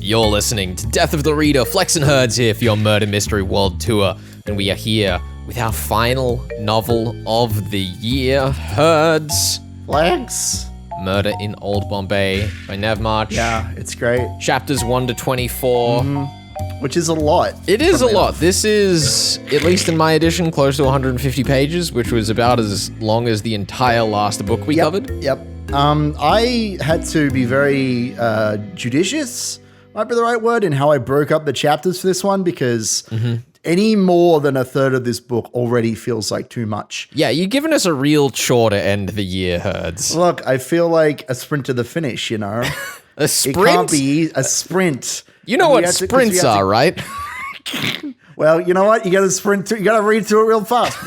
You're listening to Death of the Reader. Flex and Herds here for your Murder Mystery World Tour. And we are here with our final novel of the year, Herds. Flex. Murder in Old Bombay by Nev March. Yeah, it's great. Chapters 1 to 24. Which is a lot. It is a lot. This is, at least in my edition, close to 150 pages, which was about as long as the entire last book we covered. Yep. I had to be very judicious, might be the right word, in how I broke up the chapters for this one, because any more than a third of this book already feels like too much. Yeah, you've given us a real chore to end the year, Herds. Look, I feel like a sprint to the finish, you know? A sprint? It can't be a sprint. You know what sprints are, right? Well, you know what? You got to sprint through. You got to read through it real fast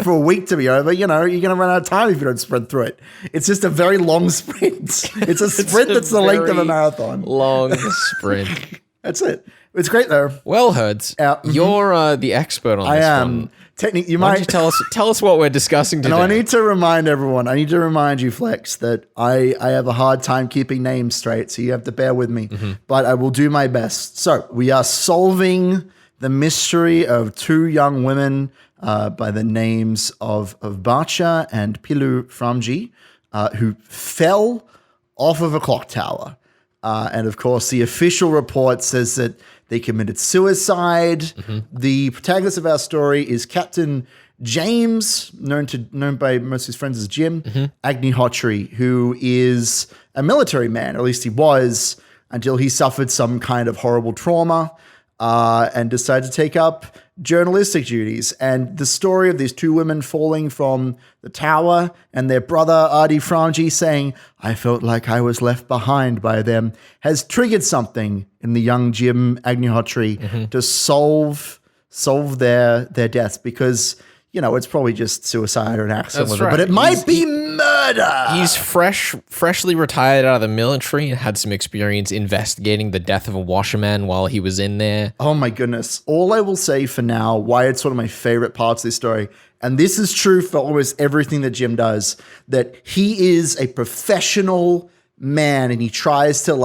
for a week to be over. You know, you're going to run out of time if you don't sprint through it. It's just a very long sprint. It's a sprint that's the length of a marathon. Long sprint. That's it. It's great though. Well, Herds, you're the expert on this one. Technically, Why don't you tell us what we're discussing today? No, I need to remind everyone. I need to remind you, Flex, that I have a hard time keeping names straight, so you have to bear with me. But I will do my best. So we are solving the mystery of two young women by the names of Bacha and Adi Framji, who fell off of a clock tower. And of course, the official report says that they committed suicide. The protagonist of our story is Captain James, known by most of his friends as Jim Agnihotri, who is a military man, or at least he was, until he suffered some kind of horrible trauma and decided to take up journalistic duties. And the story of these two women falling from the tower and their brother Adi Framji saying, "I felt like I was left behind by them," has triggered something in the young Jim Agnihotri to solve their deaths, because you know, it's probably just suicide or an accident. That's right. But it might be murder. He's freshly retired out of the military and had some experience investigating the death of a washerman while he was in there. Oh my goodness. All I will say for now, why it's one of my favorite parts of this story, and this is true for almost everything that Jim does, that he is a professional man and he tries to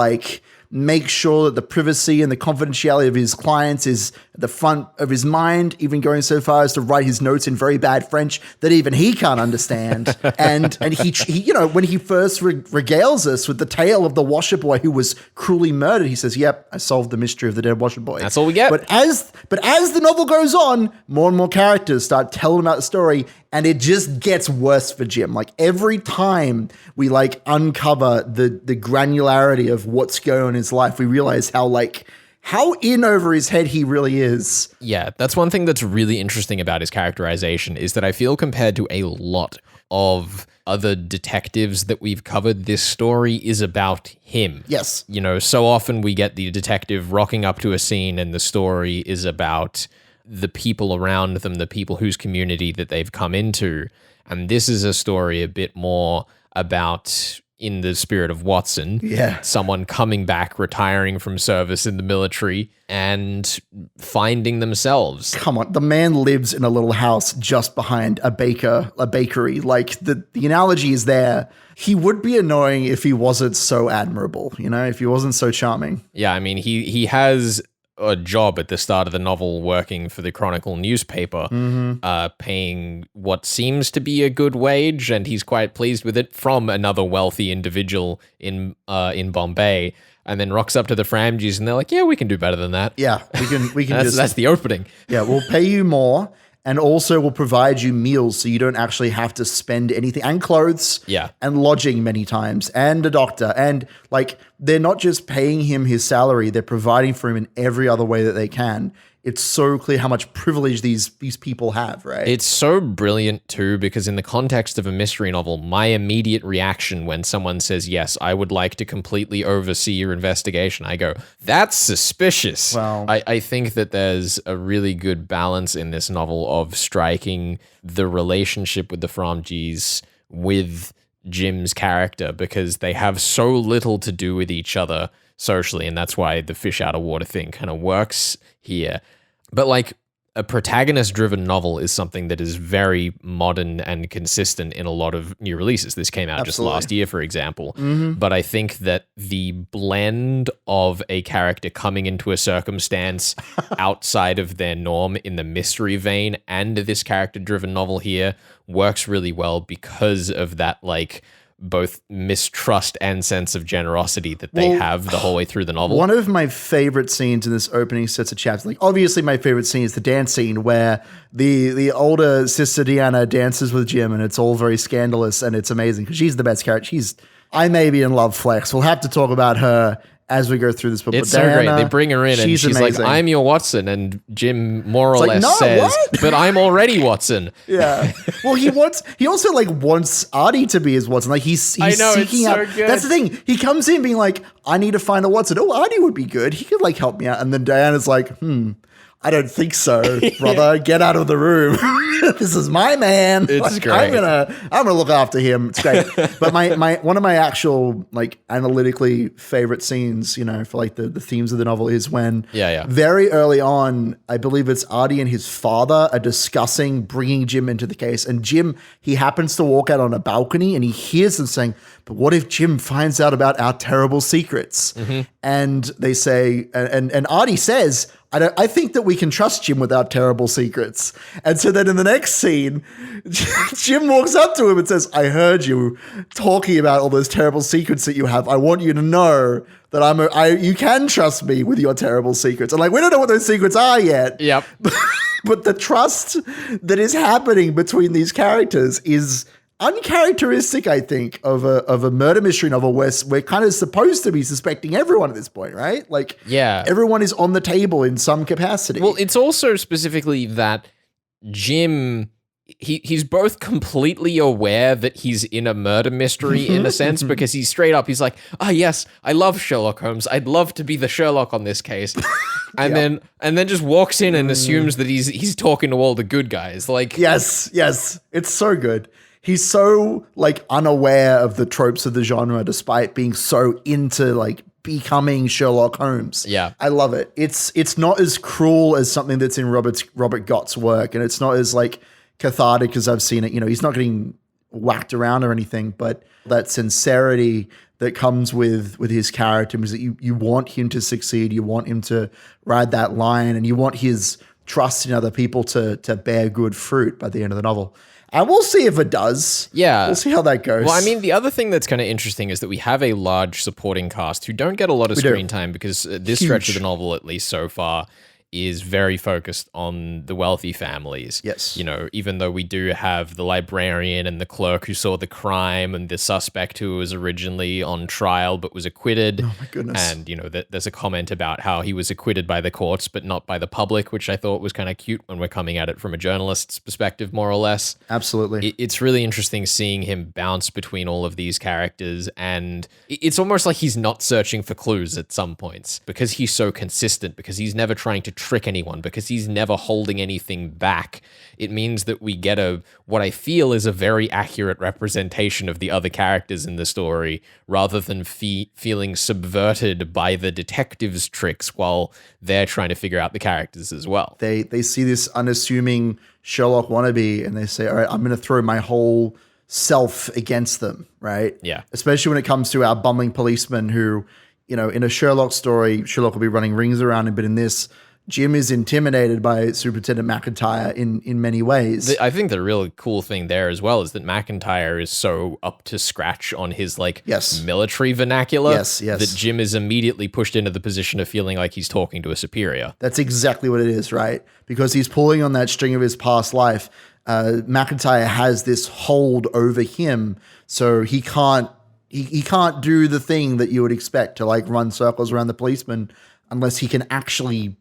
make sure that the privacy and the confidentiality of his clients is at the front of his mind, even going so far as to write his notes in very bad French that even he can't understand. and he you know, when he first regales us with the tale of the washer boy who was cruelly murdered, he says, "Yep, I solved the mystery of the dead washer boy." That's all we get. But as the novel goes on, more and more characters start telling about the story, and it just gets worse for Jim. Like every time we uncover the granularity of what's going on in his life, we realize how in over his head he really is. Yeah, that's one thing that's really interesting about his characterization, is that I feel compared to a lot of other detectives that we've covered, this story is about him. Yes. You know, so often we get the detective rocking up to a scene and the story is about the people around them, the people whose community that they've come into. And this is a story a bit more about, in the spirit of Watson, someone coming back, retiring from service in the military and finding themselves. Come on, the man lives in a little house just behind a bakery. Like the analogy is there. He would be annoying if he wasn't so admirable, you know, if he wasn't so charming. Yeah, I mean, he has a job at the start of the novel working for the Chronicle newspaper, paying what seems to be a good wage, and he's quite pleased with it, from another wealthy individual in Bombay, and then rocks up to the Framjis and they're like, "Yeah, we can do better than that." Yeah, we can that's the opening. Yeah, we'll pay you more, and also we'll provide you meals so you don't actually have to spend anything, and clothes, and lodging many times, and a doctor, and they're not just paying him his salary, they're providing for him in every other way that they can. It's so clear how much privilege these people have, right? It's so brilliant too, because in the context of a mystery novel, my immediate reaction when someone says, "Yes, I would like to completely oversee your investigation," I go, "That's suspicious." Well, I think that there's a really good balance in this novel of striking the relationship with the Framjis with Jim's character, because they have so little to do with each other socially, and that's why the fish out of water thing kind of works here. But a protagonist-driven novel is something that is very modern and consistent in a lot of new releases. This came out just last year, for example. But I think that the blend of a character coming into a circumstance outside of their norm in the mystery vein and this character-driven novel here works really well because of that, like, both mistrust and sense of generosity that they have the whole way through the novel. One of my favorite scenes in this opening sets of chapters, like obviously my favorite scene is the dance scene where the older sister Deanna dances with Jim, and it's all very scandalous and it's amazing because she's the best character. I may be in love, Flex. We'll have to talk about her as we go through this book. It's but so Diana, great. They bring her in and she's amazing. like, I'm your Watson. And Jim more or less no, says, what? but I'm already Watson. Yeah. Well, he also like wants Adi to be his Watson. Like he's I know, seeking it's so out. good. That's the thing. He comes in being like, I need to find a Watson. Oh, Adi would be good. He could like help me out. And then Diana's like, I don't think so, brother. Get out of the room. This is my man. It's great. I'm gonna look after him. It's great. But my one of my actual like analytically favorite scenes, for like the themes of the novel is when very early on, I believe it's Adi and his father are discussing bringing Jim into the case, and Jim, he happens to walk out on a balcony and he hears them saying, but what if Jim finds out about our terrible secrets? And they say, and Adi says, I think that we can trust Jim with our terrible secrets. And so then in the next scene, Jim walks up to him and says, I heard you talking about all those terrible secrets that you have. I want you to know that you can trust me with your terrible secrets. And like, we don't know what those secrets are yet. Yep. But the trust that is happening between these characters is uncharacteristic, I think, of a murder mystery novel where we're kind of supposed to be suspecting everyone at this point, right? Like, everyone is on the table in some capacity. Well, it's also specifically that Jim, he's both completely aware that he's in a murder mystery in a sense, because he's straight up, he's like, yes, I love Sherlock Holmes. I'd love to be the Sherlock on this case. And then just walks in and assumes that he's talking to all the good guys. Like, yes, it's so good. He's so like unaware of the tropes of the genre despite being so into like becoming Sherlock Holmes. Yeah. I love it. It's not as cruel as something that's in Robert Gott's work, and it's not as like cathartic as I've seen it. He's not getting whacked around or anything, but that sincerity that comes with his character is that you want him to succeed, you want him to ride that line, and you want his trust in other people to bear good fruit by the end of the novel. And we'll see if it does. Yeah. We'll see how that goes. Well, I mean, the other thing that's kind of interesting is that we have a large supporting cast who don't get a lot of screen time because this stretch of the novel, at least so far, is very focused on the wealthy families. Yes. Even though we do have the librarian and the clerk who saw the crime and the suspect who was originally on trial but was acquitted. Oh my goodness. And, there's a comment about how he was acquitted by the courts but not by the public, which I thought was kind of cute when we're coming at it from a journalist's perspective, more or less. Absolutely. It's really interesting seeing him bounce between all of these characters, and it's almost like he's not searching for clues at some points because he's so consistent, because he's never trying to trick anyone, because he's never holding anything back. It means that we get what I feel is a very accurate representation of the other characters in the story, rather than feeling subverted by the detective's tricks while they're trying to figure out the characters as well. They see this unassuming Sherlock wannabe and they say, all right, I'm going to throw my whole self against them, right? Yeah. Especially when it comes to our bumbling policeman who, in a Sherlock story, Sherlock will be running rings around him, but in this, Jim is intimidated by Superintendent McIntyre in many ways. I think the real cool thing there as well is that McIntyre is so up to scratch on his military vernacular that Jim is immediately pushed into the position of feeling like he's talking to a superior. That's exactly what it is, right? Because he's pulling on that string of his past life. McIntyre has this hold over him, so he can't do the thing that you would expect to like run circles around the policeman unless he can actually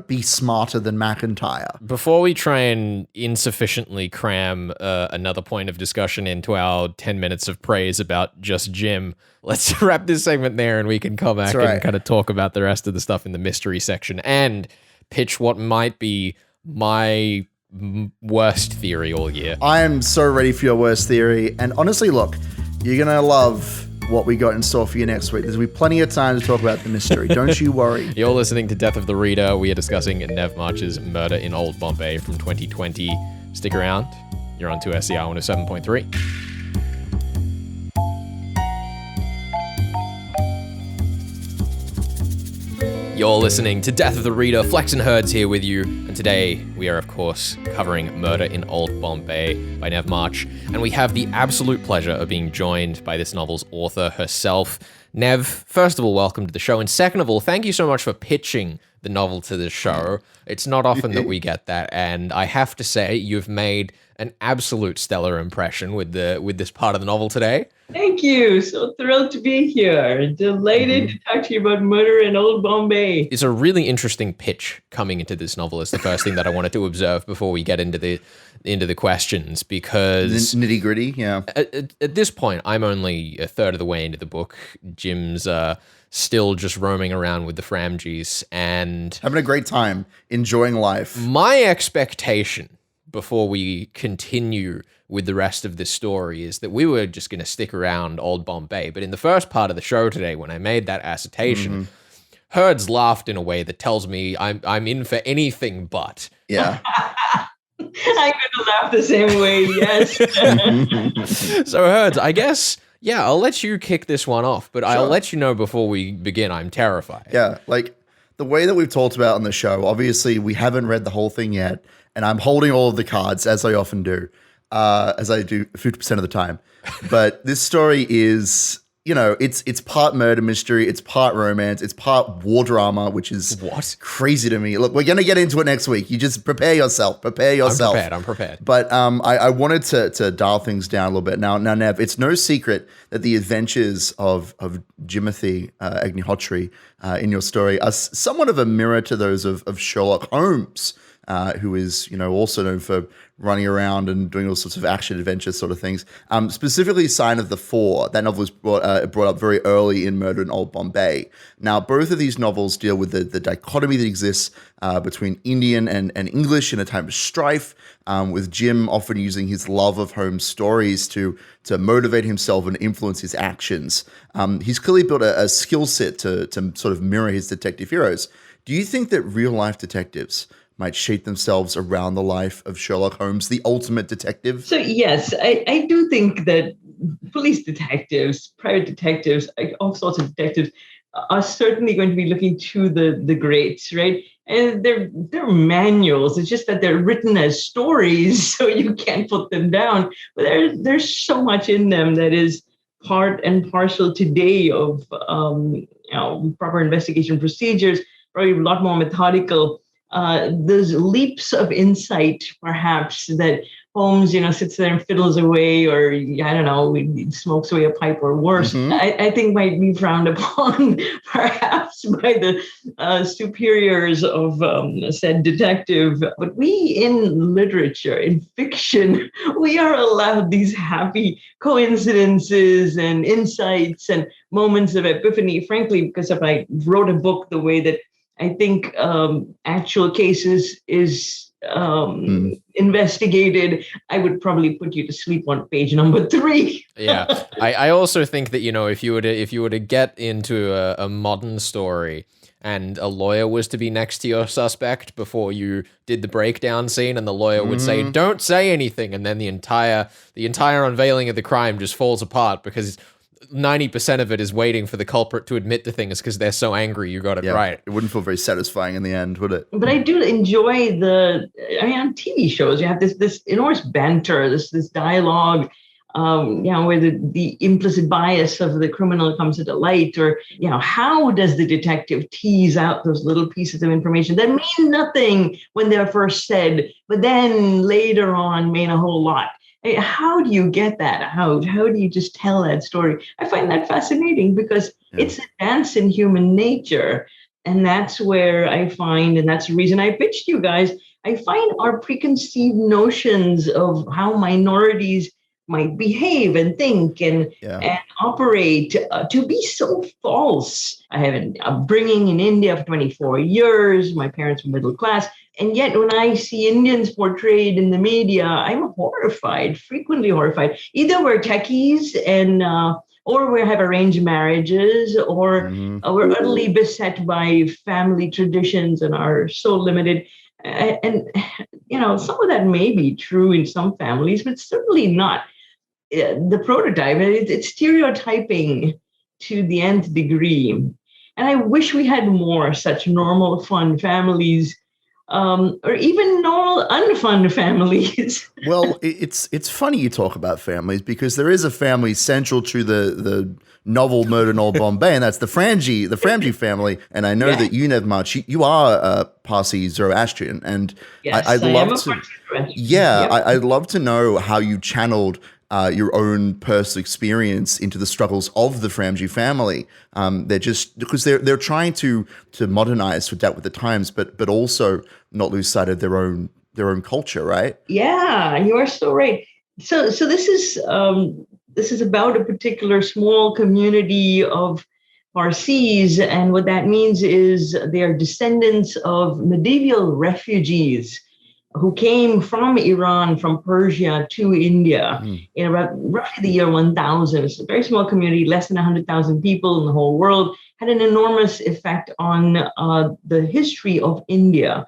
be smarter than McIntyre. Before we try and insufficiently cram another point of discussion into our 10 minutes of praise about just Jim, let's wrap this segment there and we can come back and kind of talk about the rest of the stuff in the mystery section and pitch what might be my worst theory all year. I am so ready for your worst theory. And honestly, look, you're going to love what we got in store for you next week. There's going to be plenty of time to talk about the mystery. Don't you worry. You're listening to Death of the Reader. We are discussing Nev March's Murder in Old Bombay from 2020. Stick around. You're on 2SCR 107.3. You're listening to Death of the Reader. Flex and Herds here with you. And today we are, of course, covering Murder in Old Bombay by Nev March. And we have the absolute pleasure of being joined by this novel's author herself. Nev, first of all, welcome to the show. And second of all, thank you so much for pitching the novel to the show. It's not often that we get that. And I have to say, you've made an absolute stellar impression with this part of the novel today. Thank you. So thrilled to be here. Delighted to talk to you about Murder in Old Bombay. It's a really interesting pitch coming into this novel. Is the first thing that I wanted to observe before we get into the questions, because nitty gritty. Yeah. At this point, I'm only a third of the way into the book. Jim's still just roaming around with the Framjis and having a great time, enjoying life. My expectation before we continue with the rest of this story is that we were just going to stick around Old Bombay. But in the first part of the show today, when I made that assertion, Herds laughed in a way that tells me I'm in for anything but. Yeah. I'm going to laugh the same way, yes. So Herds, I guess, yeah, I'll let you kick this one off, but sure. I'll let you know before we begin, I'm terrified. Yeah, like the way that we've talked about on the show, obviously we haven't read the whole thing yet, and I'm holding all of the cards, as I often do. As I do 50% of the time. But this story is, it's part murder mystery, it's part romance, it's part war drama, which is crazy to me. Look, we're going to get into it next week. You just prepare yourself. I'm prepared. But I wanted to dial things down a little bit. Now, Nev, it's no secret that the adventures of Jim Agnihotri in your story are somewhat of a mirror to those of Sherlock Holmes, who is, also known for running around and doing all sorts of action adventure sort of things. Specifically, Sign of the Four. That novel was brought up very early in Murder in Old Bombay. Now, both of these novels deal with the dichotomy that exists between Indian and English in a time of strife, with Jim often using his love of home stories to motivate himself and influence his actions. He's clearly built a skill set to sort of mirror his detective heroes. Do you think that real-life detectives might shape themselves around the life of Sherlock Holmes, the ultimate detective? So yes, I do think that police detectives, private detectives, all sorts of detectives are certainly going to be looking to the greats, right? And they're manuals. It's just that they're written as stories, so you can't put them down. But there's so much in them that is part and parcel today of proper investigation procedures, probably a lot more methodical. Those leaps of insight, perhaps, that Holmes, sits there and fiddles away, or I don't know, smokes away a pipe, or worse, I think might be frowned upon, perhaps, by the superiors of said detective. But we, in literature, in fiction, we are allowed these happy coincidences and insights and moments of epiphany. Frankly, because if I wrote a book the way that I think actual cases is investigated, I would probably put you to sleep on page number 3. Yeah, I also think that if you were to get into a modern story and a lawyer was to be next to your suspect before you did the breakdown scene, and the lawyer would say, "Don't say anything," and then the entire unveiling of the crime just falls apart because 90% of it is waiting for the culprit to admit to things because they're so angry you got it right. It wouldn't feel very satisfying in the end, would it? But I do enjoy on TV shows, you have this enormous banter, this dialogue, where the implicit bias of the criminal comes to light, or, how does the detective tease out those little pieces of information that mean nothing when they're first said, but then later on mean a whole lot? How do you get that out? How do you just tell that story? I find that fascinating because it's a dance in human nature. And that's where I find, and that's the reason I pitched you guys, I find our preconceived notions of how minorities might behave and think and operate to be so false. I have an upbringing in India for 24 years. My parents were middle class. And yet when I see Indians portrayed in the media, I'm horrified, frequently horrified. Either we're techies and or we have arranged marriages, or we're utterly beset by family traditions and are so limited. And, some of that may be true in some families, but certainly not the prototype. It's stereotyping to the nth degree. And I wish we had more such normal, fun families, or even normal, unfun families. Well, it's funny you talk about families, because there is a family central to the novel Murder in Old Bombay, and that's the Framji family. And I know that you, Nev March, you are Parsi Zoroastrian, and yes, I'd love to. Yep. I'd love to know how you channeled your own personal experience into the struggles of the Framji family. They're just because they're trying to modernize, to adapt with the times, but also not lose sight of their own culture, right? Yeah, you are so right. So this is about a particular small community of Parsis, and what that means is they are descendants of medieval refugees who came from Iran, from Persia to India in about roughly the year 1000. It's a very small community, less than 100,000 people in the whole world, had an enormous effect on the history of India.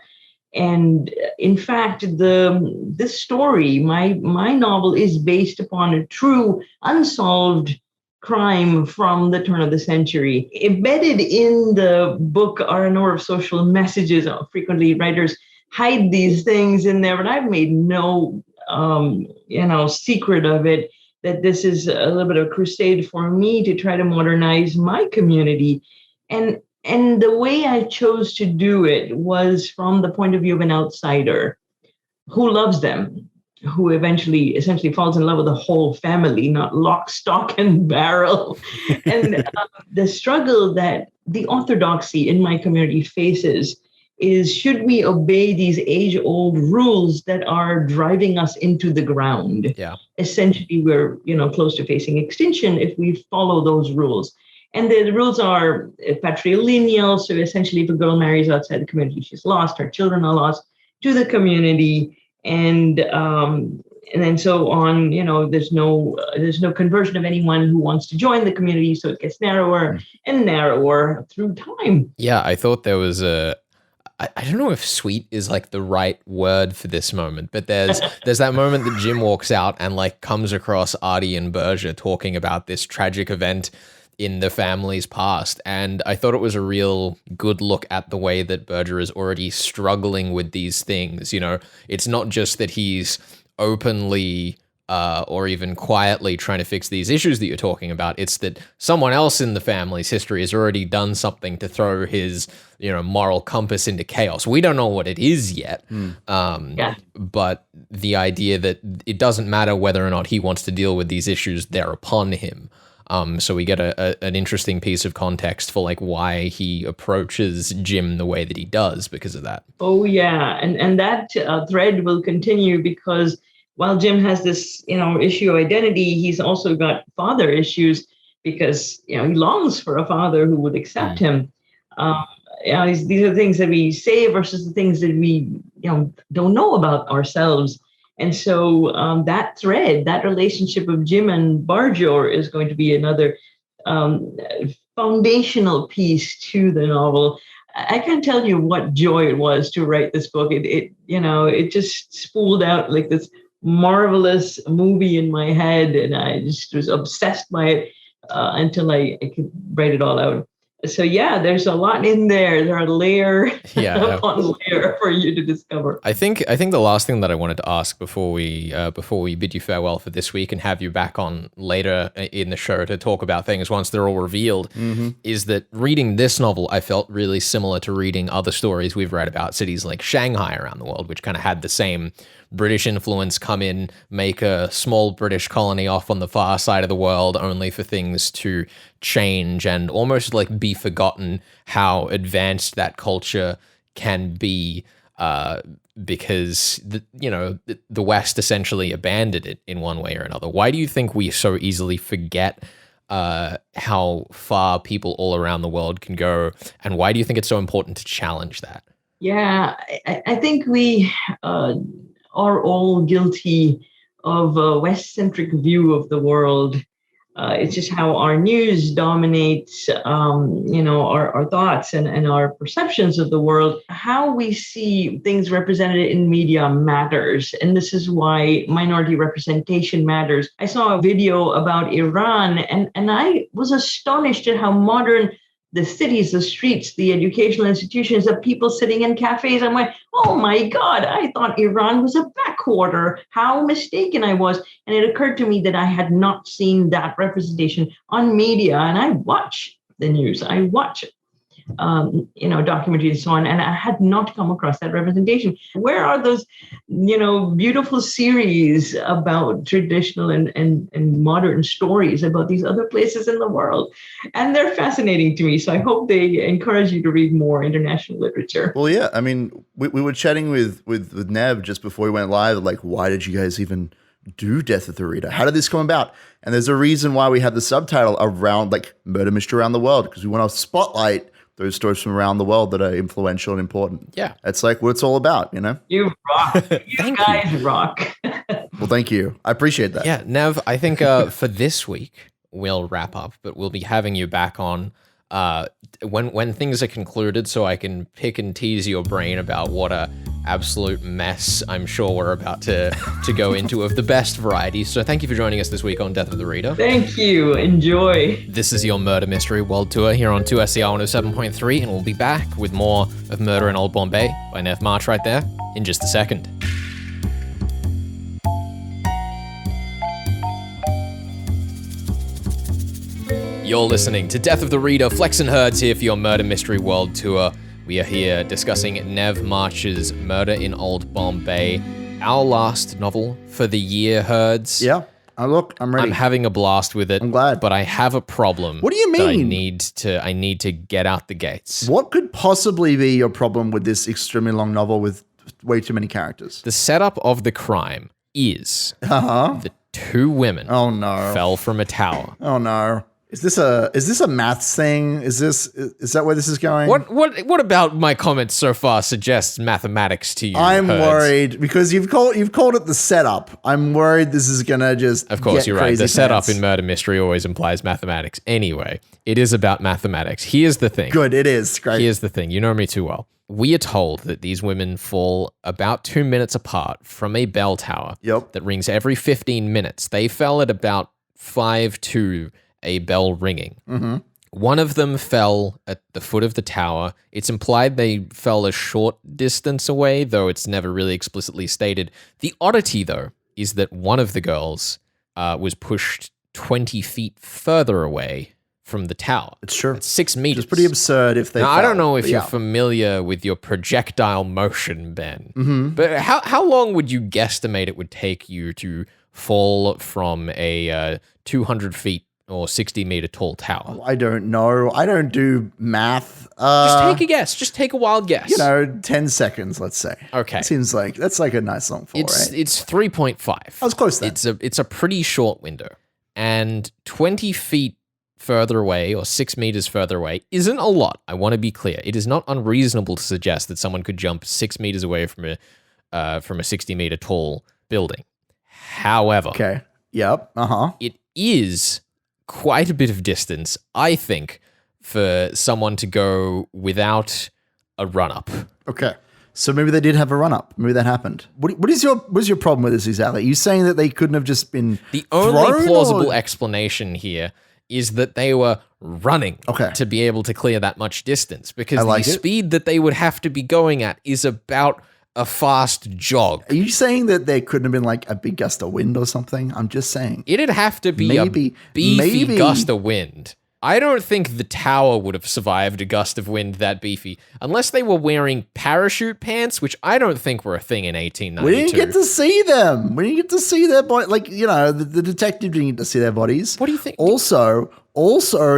And in fact, this story, my novel, is based upon a true unsolved crime from the turn of the century. Embedded in the book are a number of social messages. Frequently, writers hide these things in there, but I've made no secret of it, that this is a little bit of a crusade for me to try to modernize my community. And the way I chose to do it was from the point of view of an outsider who loves them, who essentially falls in love with the whole family, not lock, stock, and barrel. And the struggle that the orthodoxy in my community faces is, should we obey these age-old rules that are driving us into the ground? Yeah. Essentially, we're close to facing extinction if we follow those rules. And the rules are patrilineal. So essentially, if a girl marries outside the community, she's lost. Her children are lost to the community, and then so on. There's no conversion of anyone who wants to join the community. So it gets narrower and narrower through time. Yeah, I thought there was I don't know if sweet is like the right word for this moment, but there's that moment that Jim walks out and like comes across Adi and Berger talking about this tragic event in the family's past. And I thought it was a real good look at the way that Berger is already struggling with these things. It's not just that he's openly or even quietly trying to fix these issues that you're talking about. It's that someone else in the family's history has already done something to throw his, moral compass into chaos. We don't know what it is yet. But the idea that it doesn't matter whether or not he wants to deal with these issues, they're upon him. So we get an interesting piece of context for like why he approaches Jim the way that he does because of that. Oh yeah, and that thread will continue, because while Jim has this, issue of identity, he's also got father issues, because he longs for a father who would accept him. These are things that we say versus the things that we don't know about ourselves. And so that thread, that relationship of Jim and Barjor, is going to be another foundational piece to the novel. I can't tell you what joy it was to write this book. It just spooled out like this marvelous movie in my head, and I just was obsessed by it until I could write it all out. So yeah, there's a lot in there. There are layer upon layer for you to discover. I think the last thing that I wanted to ask before we bid you farewell for this week and have you back on later in the show to talk about things once they're all revealed, is that reading this novel, I felt really similar to reading other stories we've read about cities like Shanghai around the world, which kind of had the same British influence come in, make a small British colony off on the far side of the world, only for things to change and almost like be forgotten how advanced that culture can be, because the West essentially abandoned it in one way or another. Why do you think we so easily forget how far people all around the world can go, and why do you think it's so important to challenge that? Yeah, I think we are all guilty of a West-centric view of the world. It's just how our news dominates, our thoughts and our perceptions of the world. How we see things represented in media matters. And this is why minority representation matters. I saw a video about Iran, and I was astonished at how modern the cities, the streets, the educational institutions, the people sitting in cafes. I'm like, oh my God, I thought Iran was a backwater. How mistaken I was. And it occurred to me that I had not seen that representation on media. And I watch the news. I watch documentaries and so on, and I had not come across that representation. Where are those, beautiful series about traditional and modern stories about these other places in the world? And they're fascinating to me. So I hope they encourage you to read more international literature. Well, yeah. I mean, we were chatting with Nev just before we went live, like, why did you guys even do Death of the Reader? How did this come about? And there's a reason why we have the subtitle around, like, Murder Mystery Around the World, because we want to spotlight those stories from around the world that are influential and important. Yeah. That's like what it's all about, You rock. You guys rock. Well, thank you. I appreciate that. Yeah, Nev, I think for this week, we'll wrap up, but we'll be having you back on when things are concluded, so I can pick and tease your brain about what a absolute mess I'm sure we're about to go into of the best variety. So thank you for joining us this week on Death of the Reader. Thank you. Enjoy. This is your Murder Mystery World Tour here on 2SCR 107.3, and we'll be back with more of Murder in Old Bombay by Nev March right there in just a second. You're listening to Death of the Reader. Flex and Herds here for your Murder Mystery World Tour. We are here discussing Nev March's Murder in Old Bombay, our last novel for the year, Herds. Yeah. I'm ready. I'm having a blast with it. I'm glad. But I have a problem. What do you mean? That I need to get out the gates. What could possibly be your problem with this extremely long novel with way too many characters? The setup of the crime is the two women fell from a tower. Oh no. Is this a maths thing? Is that where this is going? What about my comments so far suggests mathematics to you? I'm Herds? worried because you've called it the setup. I'm worried this is gonna just. Of course, get you're right. crazy The setup pants. in murder mystery always implies mathematics. Anyway, it is about mathematics. Here's the thing. Good, it is great. Here's the thing. You know me too well. We are told that these women fall about 2 minutes apart from a bell tower that rings every 15 minutes. They fell at about 5:02. A bell ringing. Mm-hmm. One of them fell at the foot of the tower. It's implied they fell a short distance away, though it's never really explicitly stated. The oddity, though, is that one of the girls was pushed 20 feet further away from the tower. It's true. It's 6 meters. It's pretty absurd if they. Now, fell, I don't know if you're familiar with your projectile motion, Ben, but how long would you guesstimate it would take you to fall from a 200 feet or 60-meter tall tower? I don't know. I don't do math. Just take a guess. Just take a wild guess. 10 seconds, let's say. Okay. It seems like that's like a nice long fall, right? It's 3.5. I was close then. It's a pretty short window. And 20 feet further away or 6 meters further away isn't a lot. I want to be clear. It is not unreasonable to suggest that someone could jump 6 meters away from a 60-meter tall building. However. Okay. Yep. It is quite a bit of distance, I think, for someone to go without a run-up. Okay. So maybe they did have a run-up. Maybe that happened. What's your problem with this exactly? Are you saying that they couldn't have just been The only plausible explanation here is that they were running to be able to clear that much distance, because the speed that they would have to be going at is about a fast jog. Are you saying that there couldn't have been like a big gust of wind or something? I'm just saying. It'd have to be a beefy gust of wind. I don't think the tower would have survived a gust of wind that beefy, unless they were wearing parachute pants, which I don't think were a thing in 1892. We didn't get to see them. We didn't get to see their body. Like, the detective didn't get to see their bodies. What do you think? Also,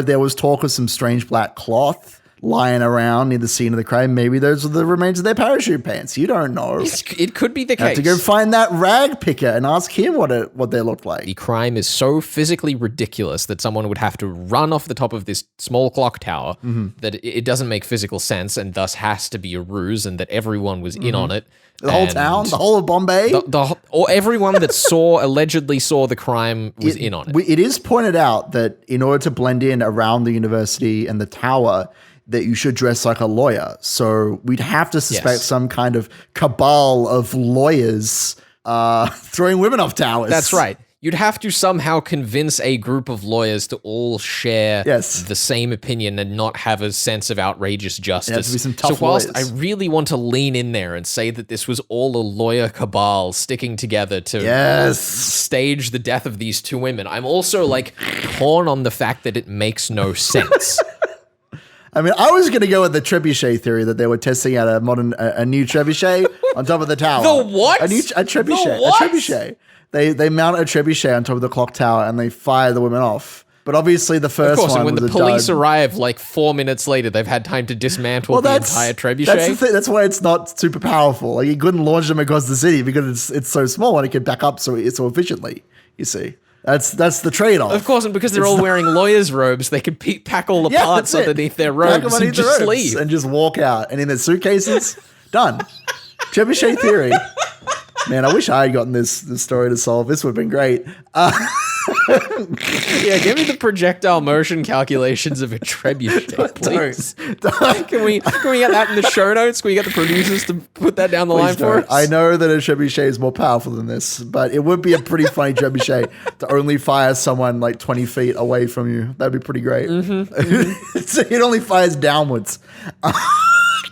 there was talk of some strange black cloth lying around near the scene of the crime. Maybe those are the remains of their parachute pants. You don't know. It could be the case. Have to go find that rag picker and ask him what they look like. The crime is so physically ridiculous that someone would have to run off the top of this small clock tower that it doesn't make physical sense, and thus has to be a ruse, and that everyone was in on it. The whole town, the whole of Bombay. Or everyone that allegedly saw the crime was in on it. It is pointed out that in order to blend in around the university and the tower, that you should dress like a lawyer. So we'd have to suspect some kind of cabal of lawyers throwing women off towers. That's right. You'd have to somehow convince a group of lawyers to all share the same opinion and not have a sense of outrageous justice. There have to be some tough whilst lawyers. I really want to lean in there and say that this was all a lawyer cabal sticking together to stage the death of these two women, I'm also like torn on the fact that it makes no sense. I mean, I was going to go with the trebuchet theory that they were testing out a new trebuchet on top of the tower. The what? A trebuchet. The what? A trebuchet. They mount a trebuchet on top of the clock tower and they fire the women off. But obviously the first one Of course, and when the was a police dud. arrive like 4 minutes later, they've had time to dismantle the entire trebuchet. That's the thing. That's why it's not super powerful. Like, you couldn't launch them across the city because it's so small and it can back up so efficiently. You see, that's the trade-off. Of course, and because they're all wearing lawyers' robes, they can pack all the parts underneath their robes and just leave. And just walk out. And in their suitcases, done. Trebuchet theory. Man, I wish I had gotten this story to solve. This would have been great. Yeah, give me the projectile motion calculations of a trebuchet, please. Can we get that in the show notes? Can we get the producers to put that down the line for us? I know that a trebuchet is more powerful than this, but it would be a pretty funny trebuchet to only fire someone like 20 feet away from you. That'd be pretty great. So it only fires downwards.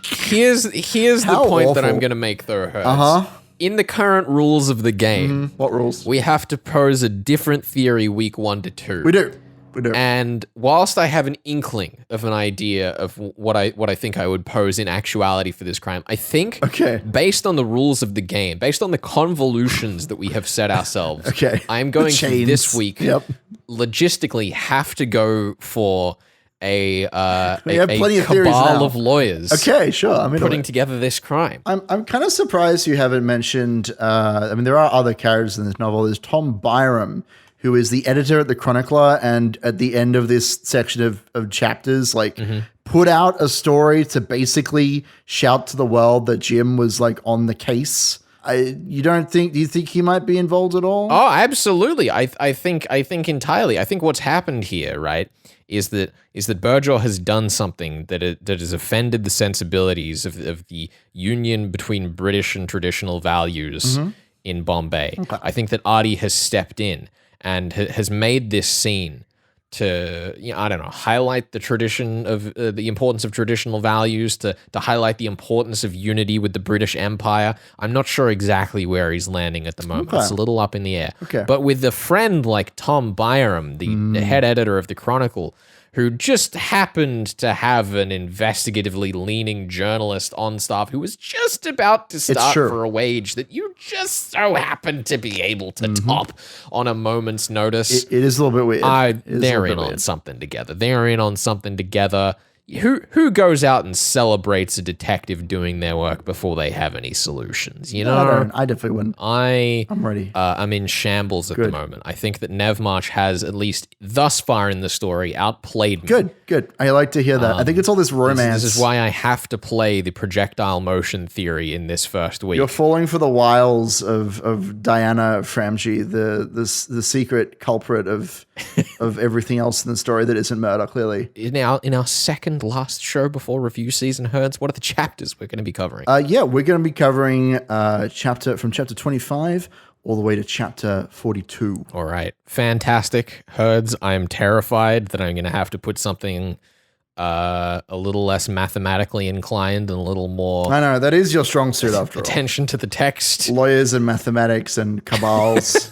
Here's the point that I'm going to make, though, Hertz. In the current rules of the game, what rules? we have to pose a different theory week 1 to 2. We do. And whilst I have an inkling of an idea of what I think I would pose in actuality for this crime, I think based on the rules of the game, based on the convolutions that we have set ourselves, I'm going to this week logistically have to go for a cabal of lawyers. Okay, sure. I'm putting together this crime. I'm kind of surprised you haven't mentioned. I mean, there are other characters in this novel. There's Tom Byram, who is the editor at the Chronicler, and at the end of this section of chapters, put out a story to basically shout to the world that Jim was like on the case. Do you think he might be involved at all? Oh, absolutely. I think entirely. I think what's happened here, right, is that Burjaw has done something that has offended the sensibilities of the union between British and traditional values in Bombay. Okay. I think that Adi has stepped in and has made this scene to, highlight the tradition of the importance of traditional values, to highlight the importance of unity with the British Empire. I'm not sure exactly where he's landing at the moment. It's a little up in the air. Okay. But with a friend like Tom Byram, the head editor of the Chronicle, who just happened to have an investigatively leaning journalist on staff who was just about to start for a wage that you just so happen to be able to top on a moment's notice. It is a little bit weird. They're in on something together. They're in on something together. Who goes out and celebrates a detective doing their work before they have any solutions? You know, I definitely wouldn't. I'm ready. I'm in shambles at the moment. I think that Nev March has, at least thus far in the story, outplayed me. Good. I like to hear that. I think it's all this romance. This is why I have to play the projectile motion theory in this first week. You're falling for the wiles of Diana Framji, the secret culprit of everything else in the story that isn't murder. Clearly, in our second last show before review season, Herds, what are the chapters we're going to be covering? We're going to be covering chapter 25 all the way to chapter 42. All right. Fantastic. Herds, I'm terrified that I'm going to have to put something a little less mathematically inclined and a little more... I know, that is your strong suit after all. Attention to the text. Lawyers and mathematics and cabals.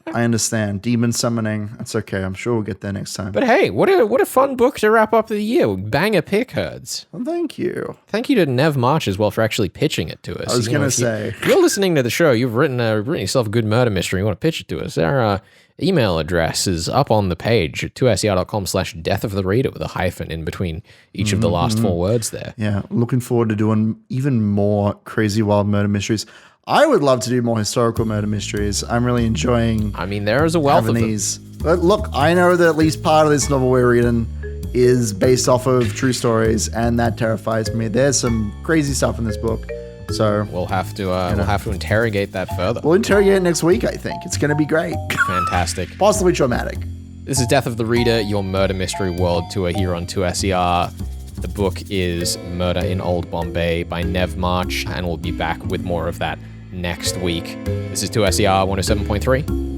I understand. Demon summoning. That's okay. I'm sure we'll get there next time. But hey, what a fun book to wrap up the year. Bang a pick, Herds. Well, thank you. Thank you to Nev March as well for actually pitching it to us. I was going to say. If you're listening to the show, you've written yourself a good murder mystery, you want to pitch it to us, our email address is up on the page at 2ser.com/deathofthereader with a hyphen in between each of the last 4 words there. Yeah, looking forward to doing even more crazy wild murder mysteries. I would love to do more historical murder mysteries. I'm really enjoying. I mean, there is a wealth of these. But look, I know that at least part of this novel we're reading is based off of true stories, and that terrifies me. There's some crazy stuff in this book. So We'll have to interrogate that further. we'll interrogate it next week, I think. It's going to be great. Fantastic. Possibly traumatic. This is Death of the Reader, your murder mystery world tour here on 2SER. The book is Murder in Old Bombay by Nev March, and we'll be back with more of that next week. This is 2SER 107.3.